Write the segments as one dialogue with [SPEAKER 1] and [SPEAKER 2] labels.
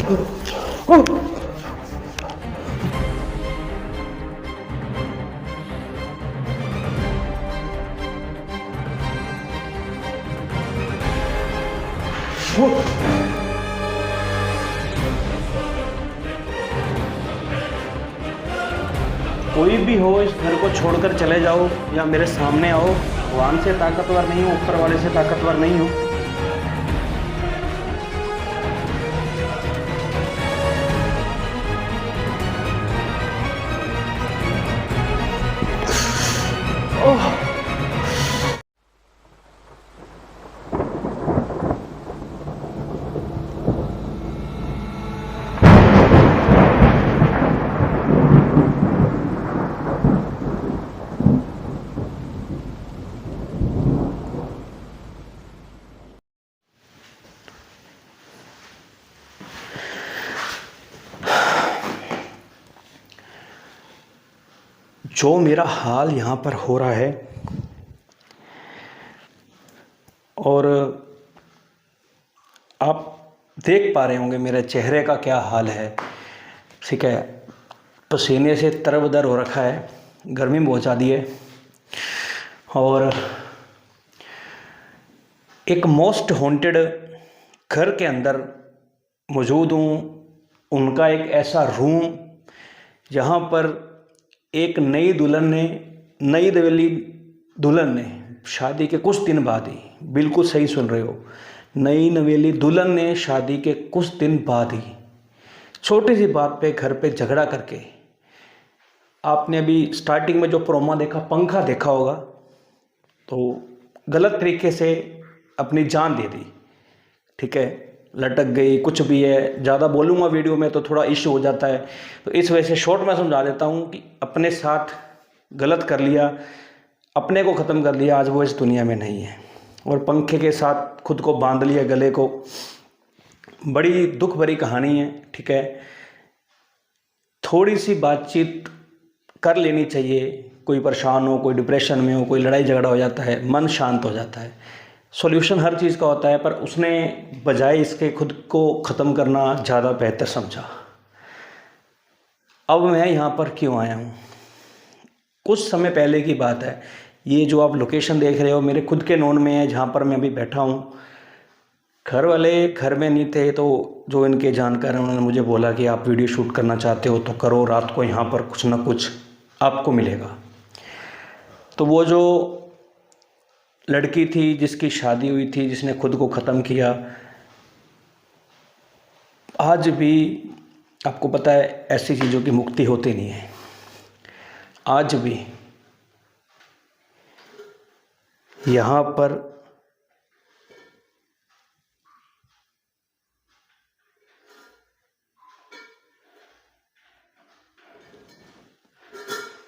[SPEAKER 1] कोई भी हो, इस घर को छोड़कर चले जाओ या मेरे सामने आओ। भगवान से ताकतवर नहीं हूँ, ऊपर वाले से ताकतवर नहीं हूँ। जो मेरा हाल यहाँ पर हो रहा है, और आप देख पा रहे होंगे मेरे चेहरे का क्या हाल है। ठीक है, पसीने से तरबतर हो रखा है, गर्मी बहुत ज़्यादा है। और एक मोस्ट हॉन्टेड घर के अंदर मौजूद हूँ। उनका एक ऐसा रूम जहाँ पर एक नई नवेली दुल्हन ने शादी के कुछ दिन बाद ही, बिल्कुल सही सुन रहे हो, नई नवेली दुल्हन ने शादी के कुछ दिन बाद ही छोटी सी बात पे घर पे झगड़ा करके, आपने अभी स्टार्टिंग में जो प्रोमो देखा, पंखा देखा होगा, तो गलत तरीके से अपनी जान दे दी। ठीक है, लटक गई, कुछ भी है। ज़्यादा बोलूँगा वीडियो में तो थोड़ा इश्यू हो जाता है, तो इस वजह से शॉर्ट में समझा देता हूँ कि अपने साथ गलत कर लिया, अपने को ख़त्म कर लिया, आज वो इस दुनिया में नहीं है। और पंखे के साथ खुद को बांध लिया गले को। बड़ी दुख भरी कहानी है। ठीक है, थोड़ी सी बातचीत कर लेनी चाहिए। कोई परेशान हो, कोई डिप्रेशन में हो, कोई लड़ाई झगड़ा हो जाता है, मन शांत हो जाता है। सॉल्यूशन हर चीज़ का होता है, पर उसने बजाय इसके खुद को ख़त्म करना ज़्यादा बेहतर समझा। अब मैं यहाँ पर क्यों आया हूँ? कुछ समय पहले की बात है। ये जो आप लोकेशन देख रहे हो मेरे खुद के नोन में है, जहाँ पर मैं अभी बैठा हूँ। घर वाले घर में नहीं थे, तो जो इनके जानकार हैं उन्होंने मुझे बोला कि आप वीडियो शूट करना चाहते हो तो करो, रात को यहाँ पर कुछ ना कुछ आपको मिलेगा। तो वो जो लड़की थी जिसकी शादी हुई थी, जिसने खुद को ख़त्म किया, आज भी आपको पता है ऐसी चीज़ों की मुक्ति होती नहीं है। आज भी यहाँ पर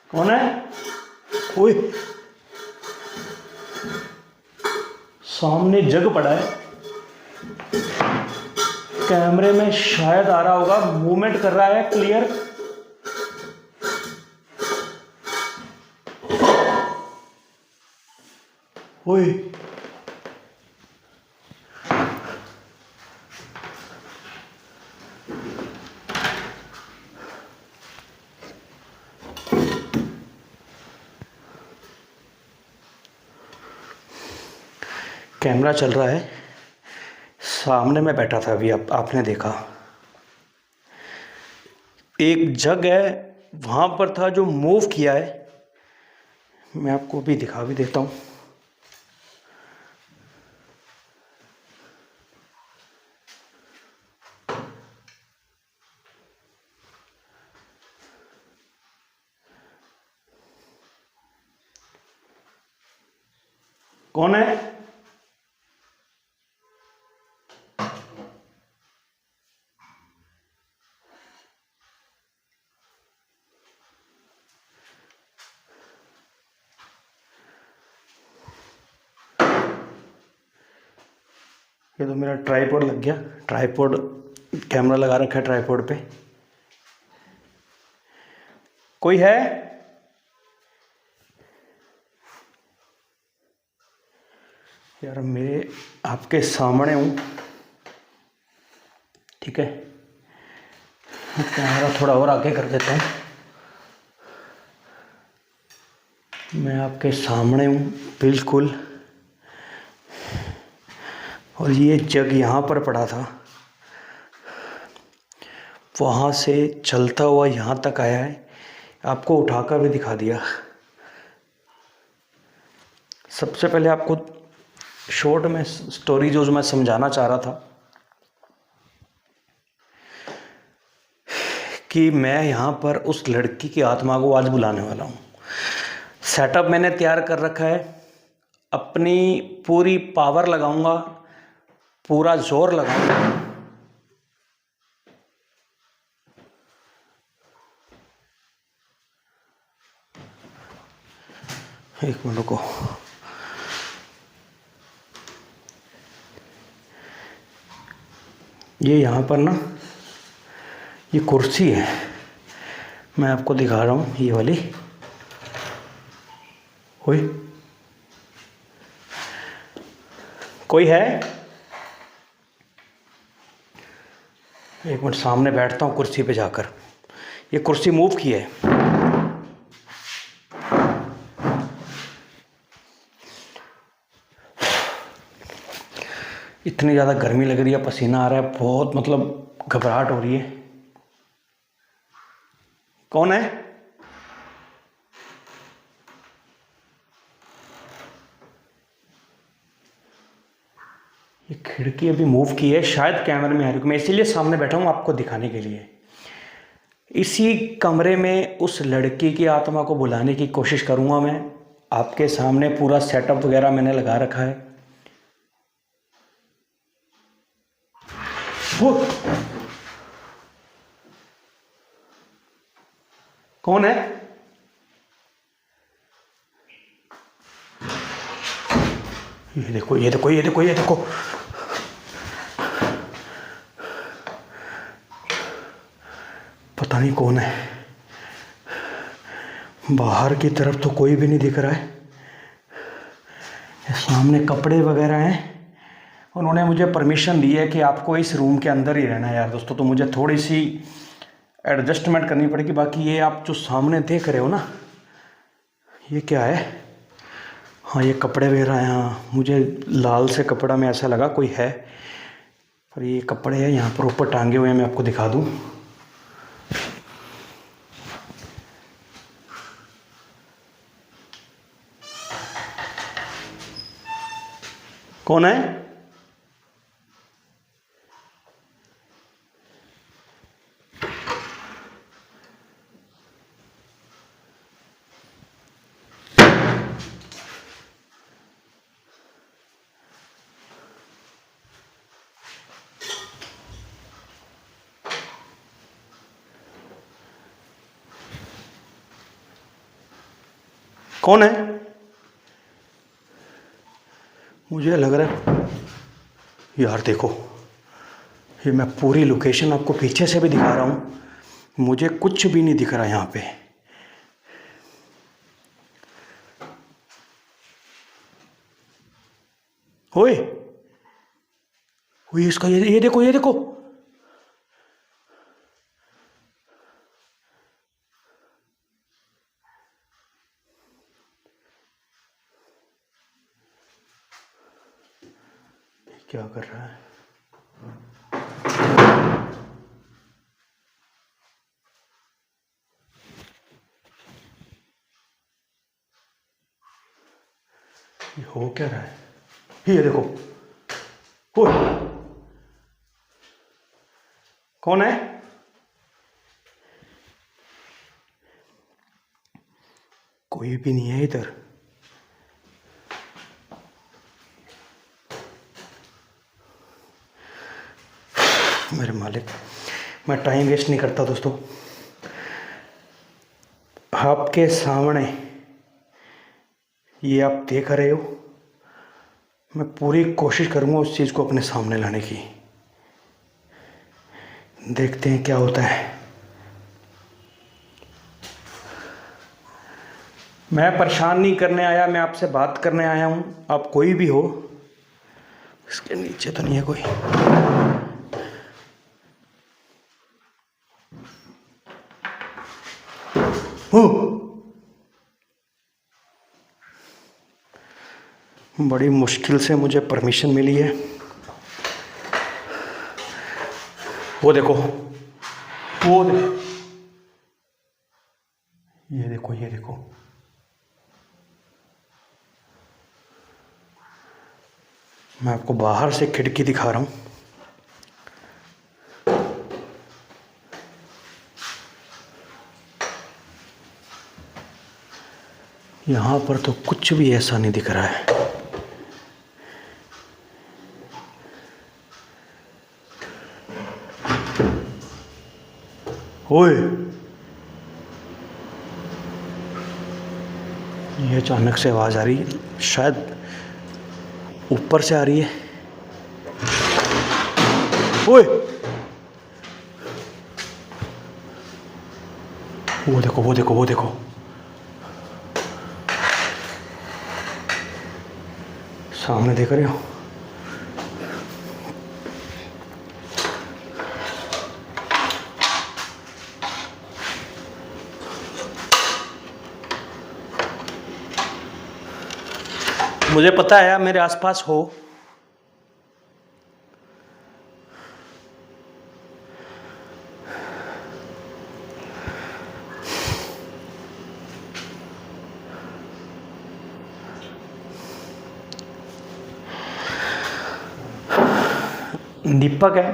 [SPEAKER 1] कौन है? ओए, सामने जग पड़ा है, कैमरे में शायद आ रहा होगा, मूवमेंट कर रहा है क्लियर। ओए, कैमरा चल रहा है, सामने मैं बैठा था अभी, आपने देखा। एक जग है वहाँ पर था जो मूव किया है, मैं आपको भी दिखा भी देता हूँ। कौन है? ये तो मेरा ट्राइपॉड लग गया, ट्राइपॉड कैमरा लगा रखा है ट्राइपॉड पे। कोई है? यार मेरे आपके सामने हूँ, ठीक है, कैमरा थोड़ा और आगे कर देता हूँ। मैं आपके सामने हूँ बिल्कुल, और ये जग यहाँ पर पड़ा था, वहाँ से चलता हुआ यहाँ तक आया है। आपको उठाकर भी दिखा दिया। सबसे पहले आपको शॉर्ट में स्टोरी जो मैं समझाना चाह रहा था कि मैं यहाँ पर उस लड़की की आत्मा को आज बुलाने वाला हूँ। सेटअप मैंने तैयार कर रखा है, अपनी पूरी पावर लगाऊंगा, पूरा जोर लगाऊंगा। एक मिनट को, ये यहाँ पर ना ये कुर्सी है, मैं आपको दिखा रहा हूँ, ये वाली। कोई है? एक मिनट, सामने बैठता हूँ कुर्सी पे जाकर। ये कुर्सी मूव की है। इतनी ज़्यादा गर्मी लग रही है, पसीना आ रहा है बहुत, मतलब घबराहट हो रही है। कौन है? ये खिड़की अभी मूव की है, शायद कैमरे में आ रही। मैं इसीलिए सामने बैठा हूँ आपको दिखाने के लिए। इसी कमरे में उस लड़की की आत्मा को बुलाने की कोशिश करूँगा मैं। आपके सामने पूरा सेटअप वगैरह मैंने लगा रखा है। वो कौन है? ये देखो, ये देखो, ये देखो, ये देखो। पता नहीं कौन है। बाहर की तरफ तो कोई भी नहीं दिख रहा है। सामने कपड़े वगैरह हैं। उन्होंने मुझे परमिशन दी है कि आपको इस रूम के अंदर ही रहना है यार दोस्तों, तो मुझे थोड़ी सी एडजस्टमेंट करनी पड़ेगी। बाकी ये आप जो सामने देख रहे हो ना, ये क्या है? हाँ, ये कपड़े वगैरह हैं। हाँ, मुझे लाल से कपड़ा में ऐसा लगा कोई है, पर ये कपड़े हैं यहाँ पर ऊपर टांगे हुए हैं। मैं आपको दिखा दूँ। कौन है? कौन है? मुझे लग रहा है यार, देखो, ये मैं पूरी लोकेशन आपको पीछे से भी दिखा रहा हूँ, मुझे कुछ भी नहीं दिख रहा यहाँ पे। ओए ओए, इसका ये देखो, ये देखो। क्या कर रहा है? ये हो क्या रहा है? ये देखो। ओए, कौन है? कोई भी नहीं है इधर। मेरे मालिक, मैं टाइम वेस्ट नहीं करता दोस्तों। आपके सामने ये आप देख रहे हो, मैं पूरी कोशिश करूँगा उस चीज़ को अपने सामने लाने की। देखते हैं क्या होता है। मैं परेशान नहीं करने आया, मैं आपसे बात करने आया हूँ। आप कोई भी हो, इसके नीचे तो नहीं है कोई। हो, बड़ी मुश्किल से मुझे परमिशन मिली है। वो देखो, वो देखो, ये देखो, ये देखो, मैं आपको बाहर से खिड़की दिखा रहा हूँ। यहाँ पर तो कुछ भी ऐसा नहीं दिख रहा है। ओए, ये अचानक से आवाज़ आ रही है, शायद ऊपर से आ रही है। ओए, वो देखो, वो देखो, वो देखो, सामने देख रहे हो? मुझे पता है आप मेरे आसपास हो। दीपक है,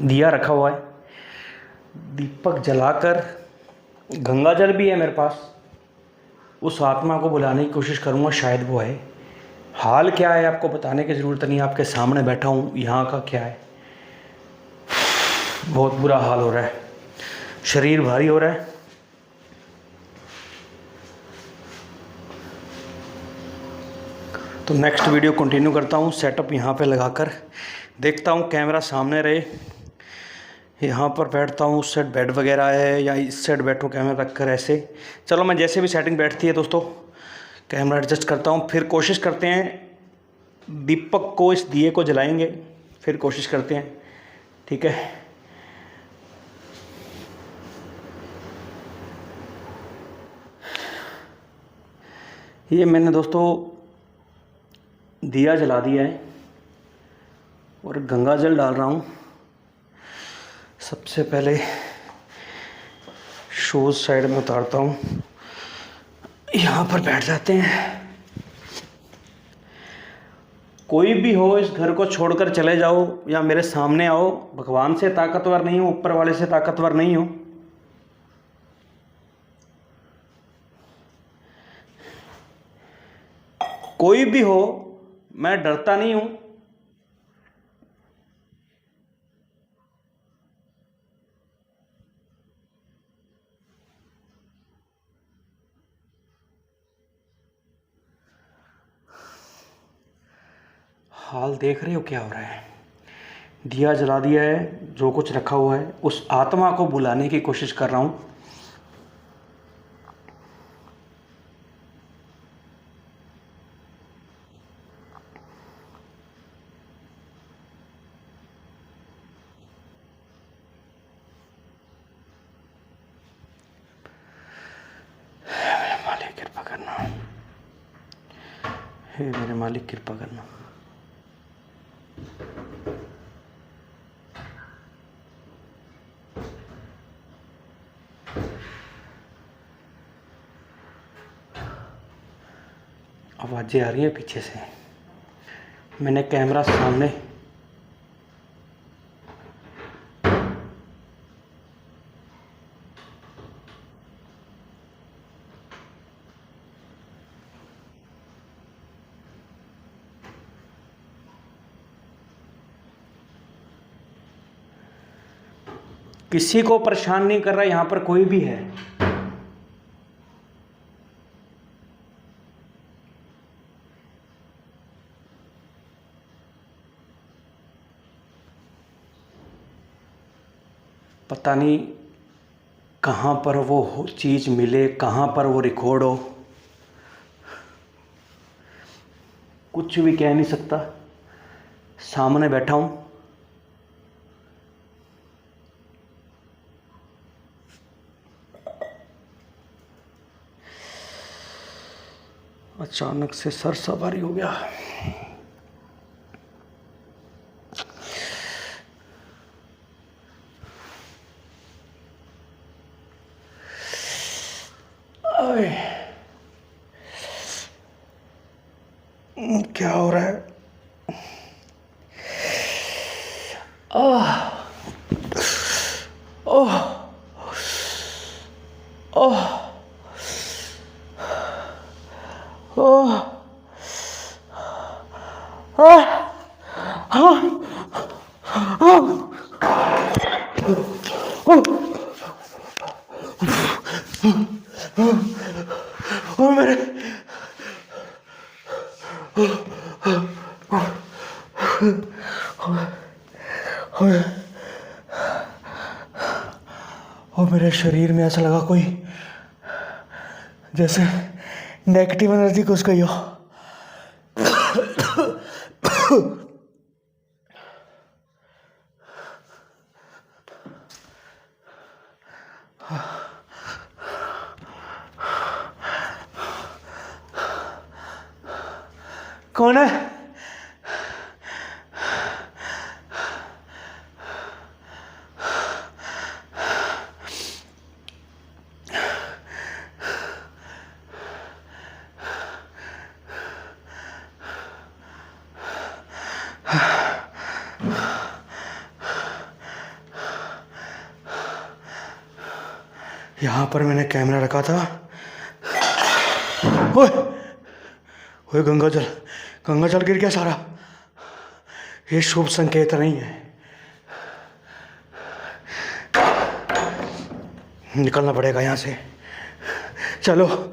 [SPEAKER 1] दिया रखा हुआ है, दीपक जलाकर, गंगा जल भी है मेरे पास। उस आत्मा को बुलाने की कोशिश करूँगा, शायद वो है। हाल क्या है आपको बताने की ज़रूरत नहीं, आपके सामने बैठा हूँ। यहाँ का क्या है, बहुत बुरा हाल हो रहा है, शरीर भारी हो रहा है। तो नेक्स्ट वीडियो कंटिन्यू करता हूँ, सेटअप यहाँ पे लगाकर देखता हूँ, कैमरा सामने रहे। यहाँ पर बैठता हूँ, उस साइड बेड वगैरह है, या इस साइड बैठूँ कैमरा रख कर ऐसे। चलो, मैं जैसे भी सेटिंग बैठती है दोस्तों, कैमरा एडजस्ट करता हूँ। फिर कोशिश करते हैं दीपक को, इस दिए को जलाएंगे, फिर कोशिश करते हैं। ठीक है, ये मैंने दोस्तों दिया जला दिया है और गंगा जल डाल रहा हूँ। सबसे पहले शूज़ साइड में उतारता हूँ, यहाँ पर बैठ जाते हैं। कोई भी हो, इस घर को छोड़कर चले जाओ या मेरे सामने आओ, भगवान से ताकतवर नहीं हो, ऊपर वाले से ताकतवर नहीं हो। कोई भी हो, मैं डरता नहीं हूं। हाल देख रहे हो क्या हो रहा है? दिया जला दिया है, जो कुछ रखा हुआ है, उस आत्मा को बुलाने की कोशिश कर रहा हूं। मेरे मालिक कृपा करना, हे मेरे मालिक कृपा करना। आवाज़ें आ रही हैं पीछे से, मैंने कैमरा सामने। किसी को परेशान नहीं कर रहा, यहाँ पर कोई भी है। पता नहीं कहाँ पर वो चीज़ मिले, कहाँ पर वो रिकॉर्ड हो, कुछ भी कह नहीं सकता। सामने बैठा हूँ, अचानक से सर सवारी हो गया। क्या हो रहा है? आह ओह ओह ओह ओ मेरे और मेरे शरीर में ऐसा लगा कोई जैसे नेगेटिव एनर्जी घुस गई हो। कौन है? यहाँ पर मैंने कैमरा रखा था। ओए ओए गंगाजल, गंगाजल गिर गया सारा। ये शुभ संकेत नहीं है। निकलना पड़ेगा यहाँ से। चलो।